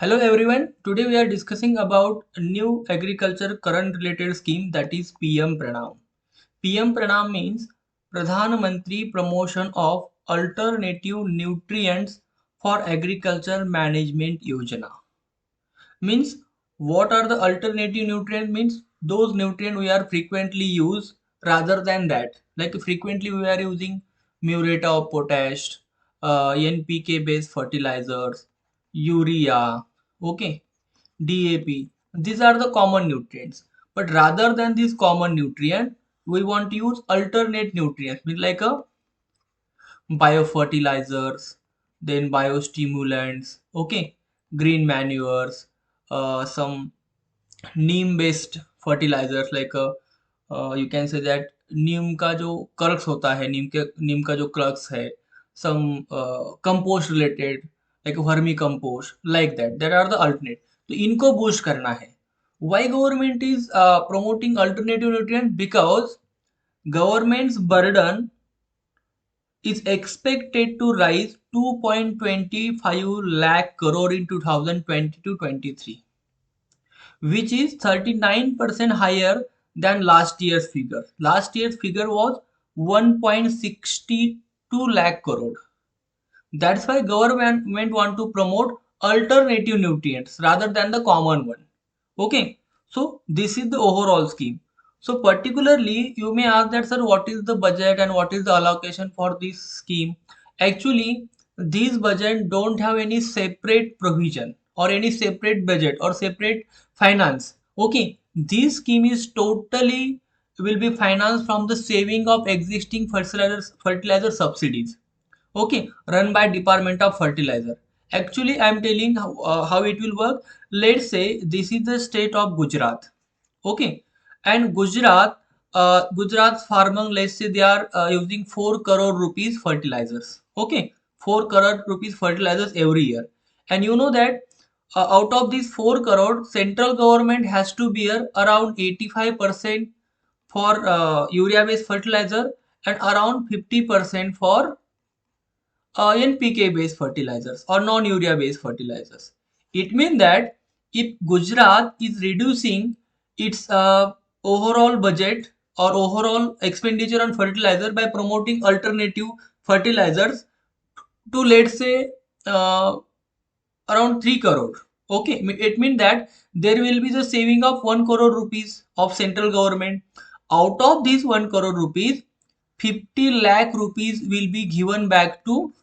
Hello everyone. Today we are discussing about a new agriculture current related scheme, that is PM Pranam. PM Pranam means Pradhan Mantri Promotion of Alternative Nutrients for Agriculture Management Yojana. Means what are the alternative nutrients? Means those nutrients we are frequently use rather than that. Like frequently we are using muriate of potash, NPK based fertilizers, urea, okay, DAP. These are the common nutrients. But rather than these common nutrient, we want to use alternate nutrients, means like a biofertilizers, then biostimulants, okay, green manures, some neem based fertilizers like you can say that नीम का जो crux होता है नीम का जो crux है some compost related like vermi compost like that there are the alternate. तो इनको boost करना है. Why government is promoting alternative nutrient? Because government's burden is expected to rise 2.25 lakh crore in 2020 to 23, which is 39% higher than last year's figure. Last year's figure was 1.62 lakh crore. That's why government want to promote alternative nutrients rather than the common one. Okay, so this is the overall scheme. So particularly you may ask that, sir, what is the budget and what is the allocation for this scheme? Actually, these budget don't have any separate provision or any separate budget or separate finance. Okay, this scheme is totally will be financed from the saving of existing fertilizer subsidies, okay, run by Department of Fertilizer. Actually, I am telling how it will work. Let's say this is the state of Gujarat, okay, and Gujarat's farmer, let's say they are using 4 crore rupees fertilizers, okay, 4 crore rupees fertilizers every year. And you know that out of these 4 crore, central government has to bear around 85% for urea based fertilizer and around 50% for NPK based fertilizers or non-urea based fertilizers. It means that if Gujarat is reducing its overall budget or overall expenditure on fertilizer by promoting alternative fertilizers to, let's say, around 3 crore. Okay, it means that there will be the saving of 1 crore rupees of central government. Out of these 1 crore rupees, 50 lakh rupees will be given back to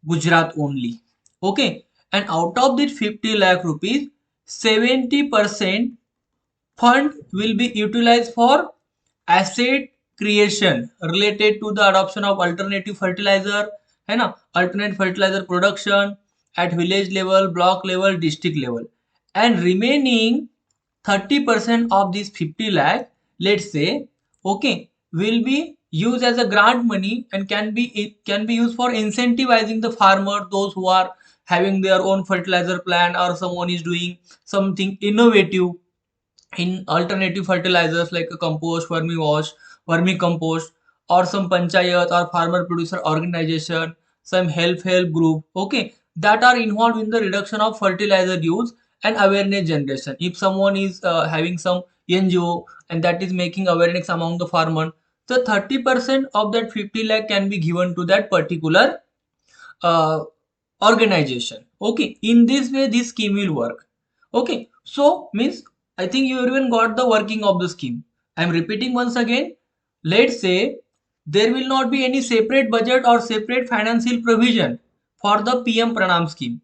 Gujarat only. Okay, and out of that 50 lakh rupees, 70% fund will be utilized for asset creation related to the adoption of alternative fertilizer, है ना, alternate fertilizer production at village level, block level, district level, and remaining 30% of these 50 lakh, let's say, okay, will be used as a grant money and can be used for incentivizing the farmer, those who are having their own fertilizer plant or someone is doing something innovative in alternative fertilizers like a compost, vermi wash, vermi compost, or some panchayat or farmer producer organization, some help group, okay, that are involved in the reduction of fertilizer use and awareness generation. If someone is having some NGO and that is making awareness among the farmer, so 30% of that 50 lakh can be given to that particular uh, organization. Okay, in this way this scheme will work. Okay, so means I think you even got the working of the scheme. I'm repeating once again. Let's say there will not be any separate budget or separate financial provision for the PM Pranam scheme.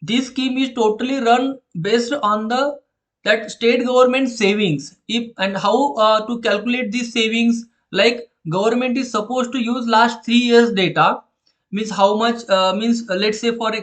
This scheme is totally run based on the that state government savings. If and how to calculate these savings, like government is supposed to use last 3 years data, means how much means let's say for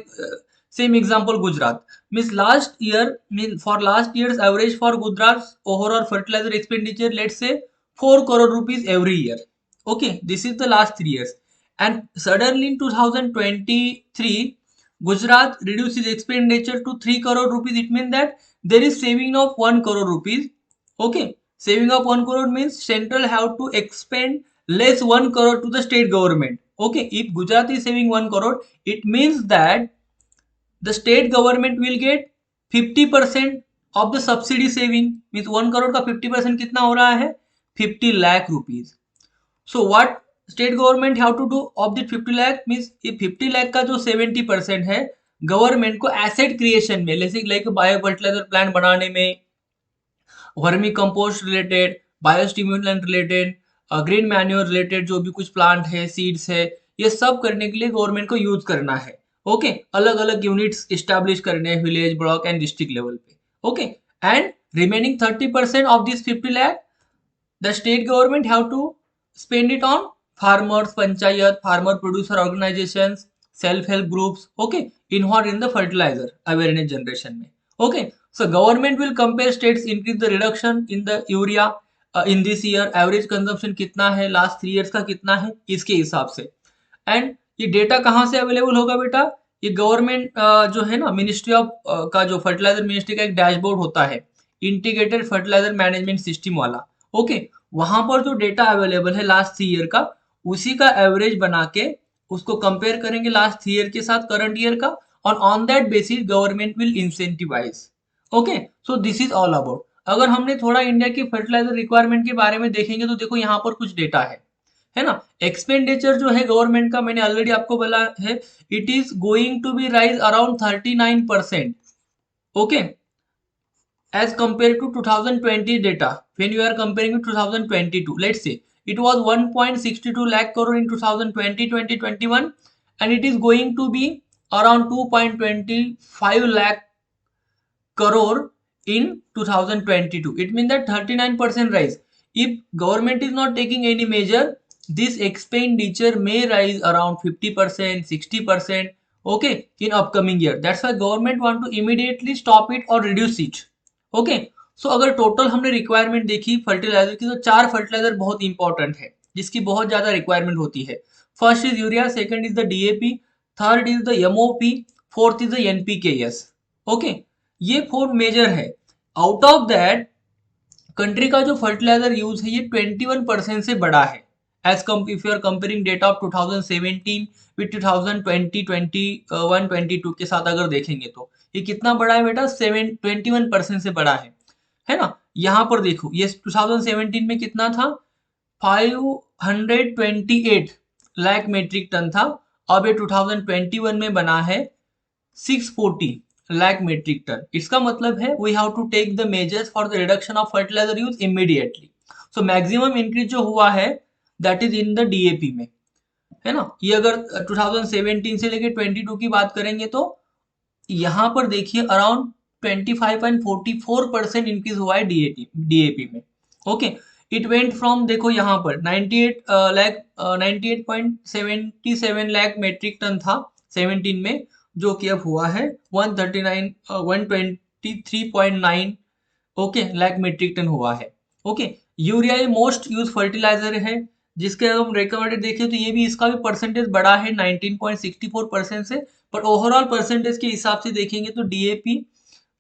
same example Gujarat, means last year, means for last year's average for Gujarat's overall fertilizer expenditure, let's say 4 crore rupees every year. Okay, this is the last 3 years, and suddenly in 2023 Gujarat reduces expenditure to 3 crore rupees. It means that there is saving of 1 crore rupees. Okay, saving of 1 crore means central have to expend less 1 crore to the state government. Okay, if Gujarat is saving 1 crore, it means that the state government will get 50% of the subsidy saving, means 1 crore का 50% कितना हो रहा है, 50 lakh rupees. So what state government have to do of the 50 lakh, means ये 50 lakh का जो 70% है government को एसेट क्रिएशन में, लाइक बायो फर्टिलाइजर प्लांट बनाने में, vermicompost related, biostimulant related, green manure related जो भी कुछ प्लांट है, सीड्स है, ये सब करने के लिए गवर्नमेंट को यूज करना है. ओके, अलग अलग यूनिट्स इस्टेब्लिश करने हैं village, block and district level पे. Okay, and remaining 30% of this 50 lakh the state government have to spend it on farmers, panchayat, farmer producer organizations, self help groups, okay, involved in the fertilizer awareness generation में. Okay, so government will compare states, increase the reduction in the urea in this year, average consumption कितना है, last 3 years का कितना है, इसके हिसाब से. And ये डेटा कहाँ से अवेलेबल होगा बेटा, ये गवर्नमेंट जो है ना, मिनिस्ट्री ऑफ का जो फर्टिलाइजर मिनिस्ट्री का एक डैशबोर्ड होता है, इंटीग्रेटेड फर्टिलाइजर मैनेजमेंट सिस्टम वाला. ओके, वहां पर जो डेटा अवेलेबल है लास्ट 3 ईयर का, उसी का एवरेज बना के उसको कंपेयर करेंगे लास्ट 3 ईयर के साथ करंट ईयर का, और on that basis government will incentivise. Okay, so this is all about. अगर हमने थोड़ा इंडिया की फर्टिलाइजर रिक्वायरमेंट के बारे में देखेंगे तो देखो यहाँ पर कुछ डेटा है ना. एक्सपेंडिचर जो है गवर्नमेंट का, मैंने ऑलरेडी आपको बोला है, it is going to be rise around 39%. Okay, as compared to 2020 data. When you are comparing with 2022, let's say it was 1.62 lakh crore in 2020-2021 and it is going to be around 2.25 lakh crore in 2022. It means that 39% rise. If government is not taking any measure, this expenditure may rise around 50%, 60%, okay, in upcoming year. That's why government want to immediately stop it or reduce it. Okay, so अगर total हमने requirement देखी fertiliser की, तो 4 fertiliser बहुत important है जिसकी बहुत ज्यादा रिक्वायरमेंट होती है. First is urea, second is the DAP, third is the MOP, fourth is the NPKS. Okay, ये 4 मेजर है. आउट ऑफ दैट कंट्री का जो फर्टिलाइजर यूज है ये 21% से बड़ा है. As if you are comparing data of 2017 with 2020, 21, 22 के साथ अगर देखेंगे तो ये कितना बड़ा है बेटा, 21% से बड़ा है ना. यहाँ पर देखो ये 2017 में कितना था, 528 लाख मेट्रिक टन था. अब ये 2021 में बना है 640 लाख मेट्रिक टन. इसका मतलब है we have to take the measures for the reduction of fertiliser use immediately. So maximum increase जो हुआ है that is in the DAP में, है ना. ये अगर 2017 से लेके 22 की बात करेंगे तो यहाँ पर देखिए अराउंड 25.44% इंक्रीज हुआ है डीएपी में. ओके, इट वेंट फ्रॉम, देखो यहाँ पर 98.77 लाख मेट्रिक टन था 17 में, जो कि अब हुआ है 123.9 ओके लाख मेट्रिक टन हुआ है. ओके, यूरिया ये मोस्ट यूज फर्टिलाइजर है जिसके हम रिकमेंडेड देखें तो ये भी, इसका भी परसेंटेज बड़ा है 19.64% से. पर ओवरऑल परसेंटेज के हिसाब से देखेंगे तो डीएपी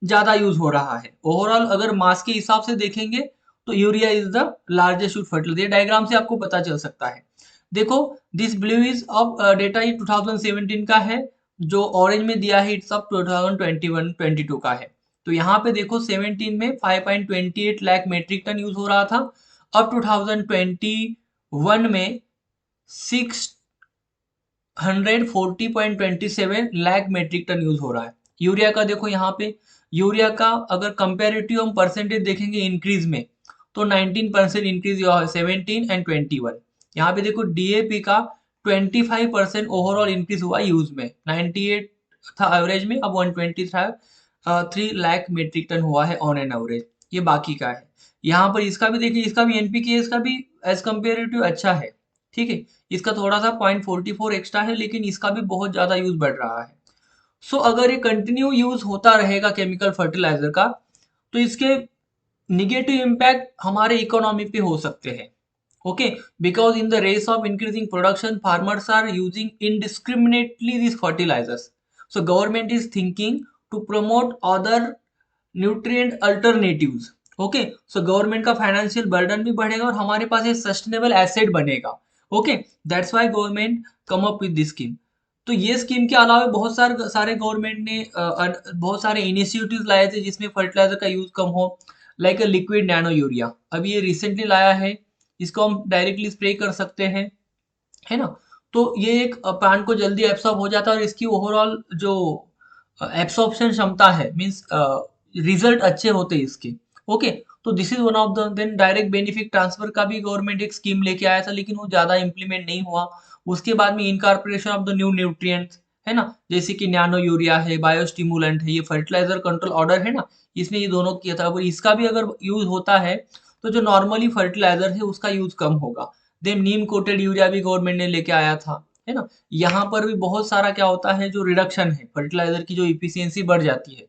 ज्यादा यूज हो रहा है. ओवरऑल अगर मास के हिसाब से देखेंगे तो urea is the largest use fertiliser. Diagram से आपको पता चल सकता है. देखो this blue is of data, ये 2017 का है, जो ऑरेंज में दिया है इट्स ऑफ 2021-22 का है. तो यहाँ पे देखो 17 में 5.28 लाख मेट्रिक टन यूज हो रहा था. अब 2021 में 640.27 लाख मेट्रिक टन यूज हो रहा है. यूरिया का देखो यहाँ पे, यूरिया का अगर कंपेरेटिव हम परसेंटेज देखेंगे इंक्रीज में तो 19% इंक्रीज हुआ है 17 एंड 21. यहाँ पे देखो डीएपी का 25% ओवरऑल इंक्रीज हुआ यूज में, 98 था एवरेज में, अब 123 लाख मेट्रिक टन हुआ है ऑन एन एवरेज. ये बाकी का है. यहाँ पर इसका भी देखिए, इसका भी एनपीके का भी एज कंपेरेटिव अच्छा है, ठीक है. इसका थोड़ा सा 0.44 एक्स्ट्रा है, लेकिन इसका भी बहुत ज्यादा यूज बढ़ रहा है. सो अगर ये कंटिन्यू यूज होता रहेगा केमिकल फर्टिलाइजर का, तो इसके निगेटिव इम्पैक्ट हमारे इकोनॉमी पे हो सकते हैं. Okay, because in the race of increasing production farmers are using indiscriminately this fertilisers. So government is thinking to promote other nutrient alternatives. Okay, so government का financial burden भी बढ़ेगा और हमारे पास एक सस्टेनेबल एसेट बनेगा. Okay, that's why government come up with this scheme. तो ये स्कीम के अलावा बहुत सारे गवर्नमेंट ने बहुत सारे इनिशिएटिव्स लाए थे जिसमें फर्टिलाइजर का यूज कम हो, लाइक लिक्विड नैनो यूरिया। अभी ये रिसेंटली लाया है, इसको हम डायरेक्टली स्प्रे कर सकते हैं, है ना। तो ये एक प्लांट को जल्दी एब्सॉर्ब हो जाता है और इसकी ओवरऑल जो एब्सॉर्प्शन क्षमता है, मींस रिजल्ट अच्छे होते हैं इसके। ओके, तो this is one of the. Then direct benefit transfer का भी गवर्नमेंट एक स्कीम लेके आया था, लेकिन वो ज्यादा इंप्लीमेंट नहीं हुआ। उसके बाद में incorporation of the new nutrients, है ना, जैसे कि नैनो यूरिया है, बायोस्टिमुलेंट है, ये फर्टिलाइजर कंट्रोल ऑर्डर है ना, इसने ये दोनों किया था। अगर इसका भी अगर यूज होता है तो जो नॉर्मली फर्टिलाइजर है उसका यूज कम होगा। देन नीम कोटेड यूरिया भी गवर्नमेंट ने लेके आया था, है ना। यहाँ पर भी बहुत सारा क्या होता है, जो रिडक्शन है फर्टिलाइजर की, जो इफिशियंसी बढ़ जाती है।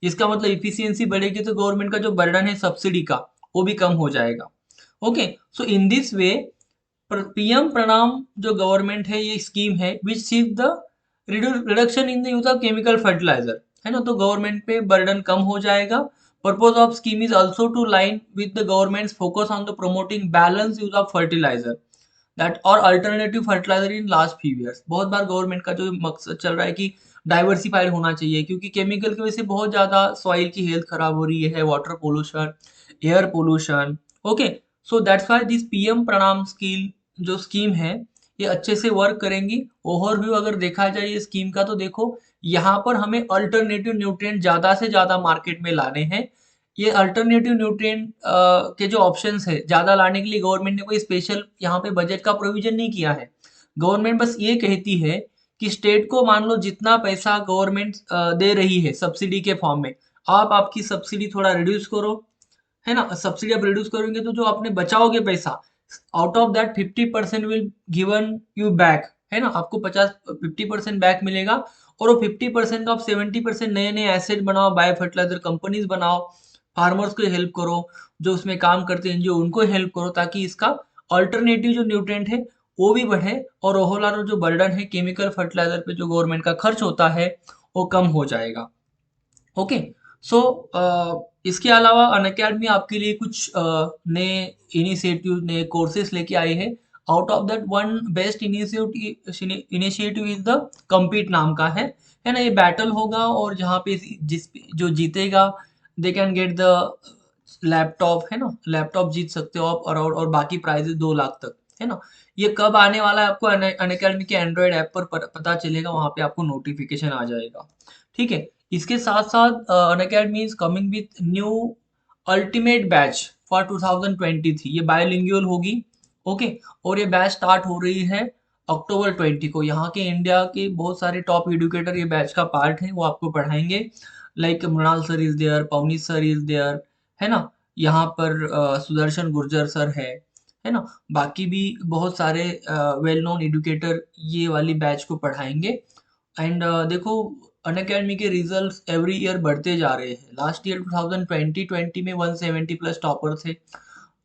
इसका मतलब इफिशियंसी बढ़ेगी तो गवर्नमेंट का जो बर्डन है सब्सिडी का, वो भी कम हो जाएगा। Okay, so in this way PM Pranam जो गवर्नमेंट है, ये स्कीम है which sees the reduction in the use of chemical fertiliser, है ना। तो गवर्नमेंट पे बर्डन कम हो जाएगा। Purpose of scheme is also to line with the government's focus on the promoting balance use of fertiliser that और alternative fertiliser in last few years. बहुत बार गवर्नमेंट का जो मकसद चल रहा है कि डाइवर्सिफाइड होना चाहिए, क्योंकि केमिकल की वजह से बहुत ज्यादा सॉइल की हेल्थ खराब हो रही है, water pollution, air pollution. Okay, so that's why this PM प्रणाम स्कीम जो स्कीम है, ये अच्छे से वर्क करेंगी। ओवरव्यू अगर देखा जाए ये स्कीम का, तो देखो यहाँ पर हमें अल्टरनेटिव न्यूट्रिएंट ज्यादा से ज्यादा मार्केट में लाने हैं। ये अल्टरनेटिव न्यूट्रिएंट के जो ऑप्शंस है ज्यादा लाने के लिए गवर्नमेंट ने कोई स्पेशल यहाँ पे बजट का प्रोविजन नहीं किया है। गवर्नमेंट बस ये कहती है कि स्टेट को मान लो जितना पैसा गवर्नमेंट दे रही है सब्सिडी के फॉर्म में, आप आपकी सब्सिडी थोड़ा रिड्यूस करो, है ना। सब्सिडी आप रिड्यूस करोगे तो जो आपने बचाओगे पैसा, out of that 50% will given you back, है ना। आपको 50% बैक मिलेगा। और वो 50% ऑफ 70% नए नए एसेट बनाओ, बायो फर्टिलाइजर कंपनीज बनाओ, फार्मर्स को हेल्प करो, जो उसमें काम करते हैं एनजीओ उनको हेल्प करो, ताकि इसका अल्टरनेटिव जो न्यूट्रिएंट है वो भी बढ़े, और ओवरऑल जो बर्डन है केमिकल फर्टिलाइजर पे जो गवर्नमेंट का खर्च होता है वो कम हो जाएगा। ओके, सो इसके अलावा अनअकैडमी आपके लिए कुछ नए इनिशिएटिव, नए कोर्सेज लेके आई है। Out of that one best initiative is the compete नाम का है ना। ये बैटल होगा और जहाँ पे जिस जो जीतेगा they can get the laptop, है ना। लैपटॉप जीत सकते हो आप, और बाकी प्राइजेस 2 लाख तक, है ना। ये कब आने वाला है आपको अनअकैडमी के एंड्रॉइड ऐप पर पता चलेगा, वहां पे आपको नोटिफिकेशन आ जाएगा। ठीक है, इसके साथ साथ Unacademy is coming with new ultimate batch for 2023। ये बायोलिंगुअल होगी। ओके, और ये बैच स्टार्ट हो रही है अक्टूबर 20 को। यहाँ के इंडिया के बहुत सारे टॉप एडुकेटर ये बैच का पार्ट है, वो आपको पढ़ाएंगे। Like Mrinal sir is there, Pavni sir is there, है ना। यहाँ पर सुदर्शन गुर्जर सर है ना। बाकी भी बहुत सारे वेल नोन एडुकेटर ये वाली बैच को पढ़ाएंगे। एंड देखो अनअकैडमी के रिजल्ट्स एवरी ईयर बढ़ते जा रहे हैं। लास्ट ईयर 2020 में 170 प्लस टॉपर थे,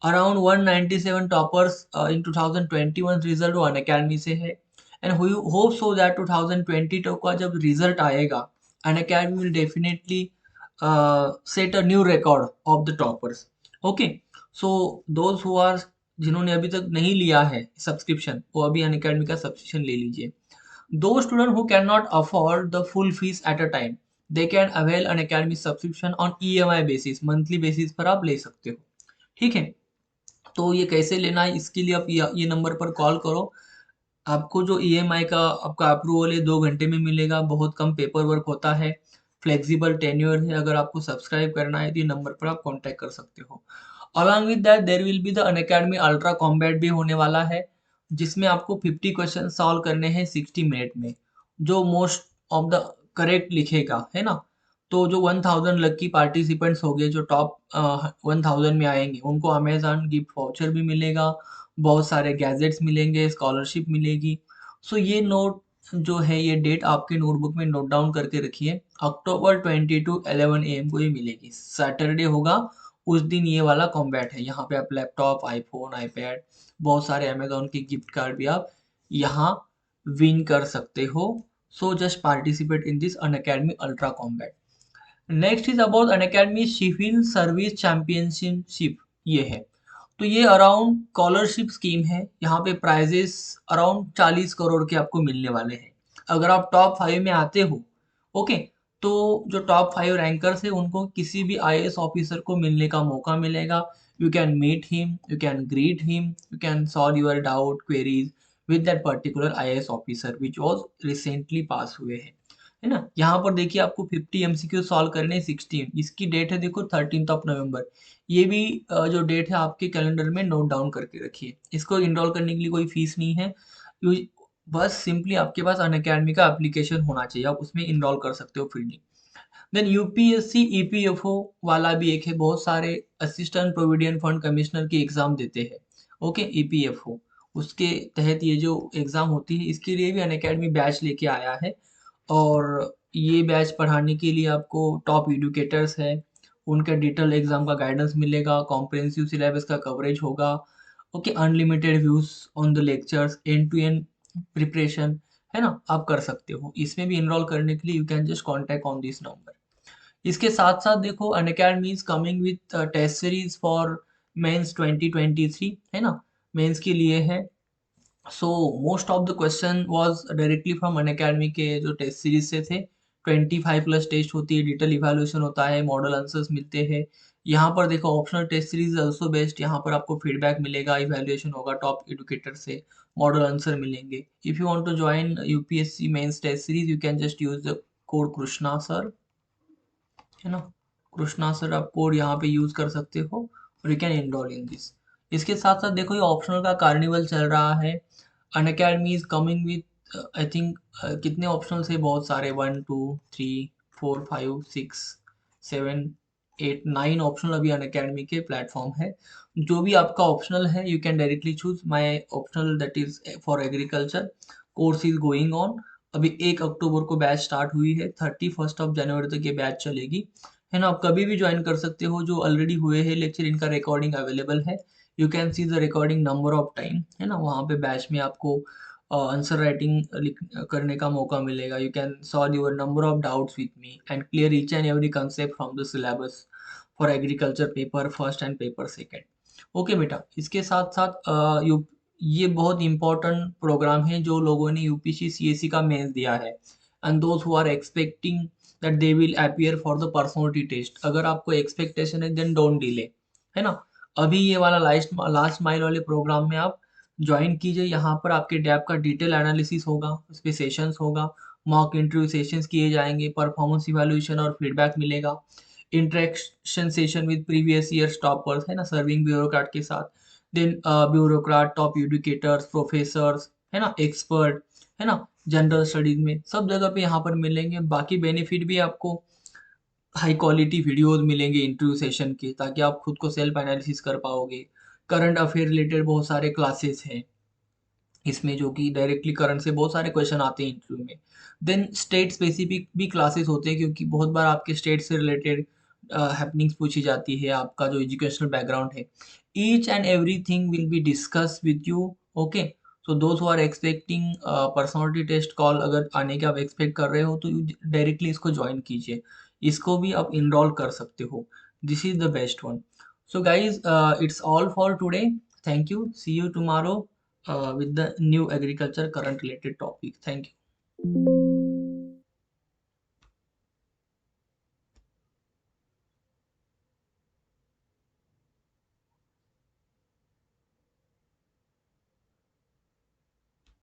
अराउंड 197 टॉपर्स इन 2021 रिजल्ट वो अनअकैडमी से है। एंड होप सो दैट 2022 का जब रिजल्ट आएगा, Unacademy will definitely set a new record of the toppers. Okay, so those who are, जिन्होंने अभी तक नहीं लिया है सब्सक्रिप्शन, वो अभी अनअकैडमी का सब्सक्रिप्शन ले लीजिए। Those students who cannot afford the full fees at a time, they can avail an academy subscription on EMI basis, monthly basis पर आप ले सकते हो। ठीक है, तो ये कैसे लेना है, इसके लिए आप ये नंबर पर कॉल करो। आपको जो EMI का आपका अप्रूवल है 2 घंटे में मिलेगा, बहुत कम पेपर वर्क होता है, फ्लेक्सिबल टेन्योर है। अगर आपको सब्सक्राइब करना है तो ये नंबर पर आप कॉन्टैक्ट कर सकते हो। Along with that there will be the Unacademy ultra combat भी होने वाला है, जिसमें आपको 50 क्वेश्चन सॉल्व करने हैं 60 मिनट में। जो मोस्ट ऑफ द करेक्ट लिखेगा, है ना, तो जो 1000 लकी पार्टिसिपेंट्स हो गए, जो टॉप 1000 में आएंगे, उनको अमेजॉन गिफ्ट वाउचर भी मिलेगा, बहुत सारे गैजेट्स मिलेंगे, स्कॉलरशिप मिलेगी। सो ये नोट जो है, ये डेट आपके नोटबुक में नोट डाउन करके रखिए। अक्टूबर 22 11 AM को ये मिलेगी, सैटरडे होगा उस दिन ये वाला कॉम्बैट है। यहाँ पे आप लैपटॉप, आईफोन, आईपैड, बहुत सारे अमेजोन के गिफ्ट कार्ड भी आप यहाँ विन कर सकते हो। So just participate in this Unacademy ultra combat. Next is about Unacademy civil service championship. ये है, तो ये अराउंड स्कॉलरशिप स्कीम है। यहाँ पे प्राइजेस अराउंड 40 करोड़ के आपको मिलने वाले हैं। अगर आप टॉप 5 में आते हो, ओके, तो जो टॉप 5 रैंकर्स है उनको किसी भी आईएएस ऑफिसर को मिलने का मौका मिलेगा। You can meet him, you can greet him, you can solve your doubt queries with that particular IAS officer which was recently pass हुए हैं, है ना। यहाँ पर देखिए आपको 50 एमसीक्यू सॉल्व करने 16, इसकी डेट है देखो 13th ऑफ नवंबर। ये भी जो डेट है आपके कैलेंडर में नोट डाउन करके रखिए। इसको इनरोल करने के लिए कोई फीस नहीं है। बस सिंपली आपके पास अनअकैडमी का एप्लीकेशन होना चाहिए, आप उसमें इनरोल कर सकते हो फ्रीली। देन यूपीएससी ईपीएफओ वाला भी एक है, बहुत सारे असिस्टेंट प्रोविडेंट फंड कमिश्नर की एग्जाम देते हैं, ओके, ईपीएफओ। उसके तहत ये जो एग्जाम होती है इसके लिए भी अनअकैडमी बैच लेके आया है। और ये बैच पढ़ाने के लिए आपको टॉप एडुकेटर्स है, उनका डिटेल एग्जाम का गाइडेंस मिलेगा, कॉम्प्रिहेंसिव सिलेबस का कवरेज होगा, okay, unlimited views on the lectures, end to end preparation, है ना, आप कर सकते हो। इसमें भी इनरोल करने के लिए you can just contact on this number. इसके साथ साथ देखो Unacademy is coming with test series for mains 2023, है ना, मेंस के लिए है। So most of the question was directly from Unacademy के जो टेस्ट सीरीज से थे। 25 प्लस टेस्ट होती है, डिटेल इवैल्यूएशन होता है, मॉडल आंसर्स मिलते हैं। यहाँ पर देखो optional test series also best, यहाँ पर आपको फीडबैक मिलेगा, इवैल्यूएशन होगा टॉप एडुकेटर से, मॉडल आंसर मिलेंगे। If you want to join UPSC mains test series you can just use the code Krishna sir, है ना, कृष्णा सर आप कोड यहाँ पे यूज कर सकते हो और you can enrol in this. इसके साथ साथ देखो ये ऑप्शनल का कार्निवल चल रहा है। Unacademy is coming with I think कितने ऑप्शनल्स है, बहुत सारे, 1 2 3 4 5 6 7 8 9 ऑप्शनल अभी अनअकैडमी के प्लेटफॉर्म है। जो भी आपका ऑप्शनल है you can directly choose my optional that is for agriculture, course is going on. अभी 1 अक्टूबर को बैच स्टार्ट हुई है, 31 जनवरी तक ये बैच चलेगी, है ना। आप कभी भी ज्वाइन कर सकते हो, जो ऑलरेडी हुए हैं लेक्चर इनका रिकॉर्डिंग अवेलेबल है। You can see the recording number of time, है ना, वहाँ पे बैच में आपको आंसर राइटिंग करने का मौका मिलेगा। You can solve your number of doubts with me and clear each and every concept from the syllabus for agriculture paper first and paper second. Okay बेटा, इसके साथ साथ ये बहुत इंपॉर्टेंट प्रोग्राम है जो लोगों ने यूपीसी सीएससी का मेंस दिया है and those who are expecting that they will appear for the personality test. अगर आपको एक्सपेक्टेशन है देन डोंट डिले, है ना। अभी ये वाला लास्ट माइल वाले प्रोग्राम में आप ज्वाइन कीजिए। यहाँ पर आपके डैप का डिटेल एनालिसिस होगा, उस पे सेशंस होगा, मॉक इंटरव्यू सेशंस किए जाएंगे, परफॉर्मेंस इवैल्यूएशन और फीडबैक मिलेगा, interaction session with previous year toppers, है ना, सर्विंग ब्यूरोक्रेट के साथ, then bureaucrat, top educators, professors, है ना, एक्सपर्ट, है ना, जनरल स्टडीज में सब जगह पे यहाँ पर मिलेंगे। बाकी बेनिफिट भी आपको हाई क्वालिटी वीडियोस मिलेंगे इंटरव्यू सेशन के, ताकि आप खुद को सेल्फ एनालिसिस कर पाओगे। करंट अफेयर रिलेटेड बहुत सारे क्लासेस हैं इसमें, जो कि डायरेक्टली करंट से बहुत सारे क्वेश्चन आते हैं इंटरव्यू में। देन स्टेट स्पेसिफिक भी क्लासेस होते हैं, क्योंकि बहुत बार आपके स्टेट से रिलेटेड हैपनिंग्स पूछी जाती है, आपका जो एजुकेशनल बैकग्राउंड है। Each and everything will be discuss with you, okay. So those who are expecting personality test call अगर आने के आप एक्सपेक्ट कर रहे हो तो डायरेक्टली इसको ज्वाइन कीजिए, इसको भी आप इनरोल कर सकते हो। This is the best one. So guys, it's all for today. Thank you. See you tomorrow with the new agriculture current related topic. Thank you.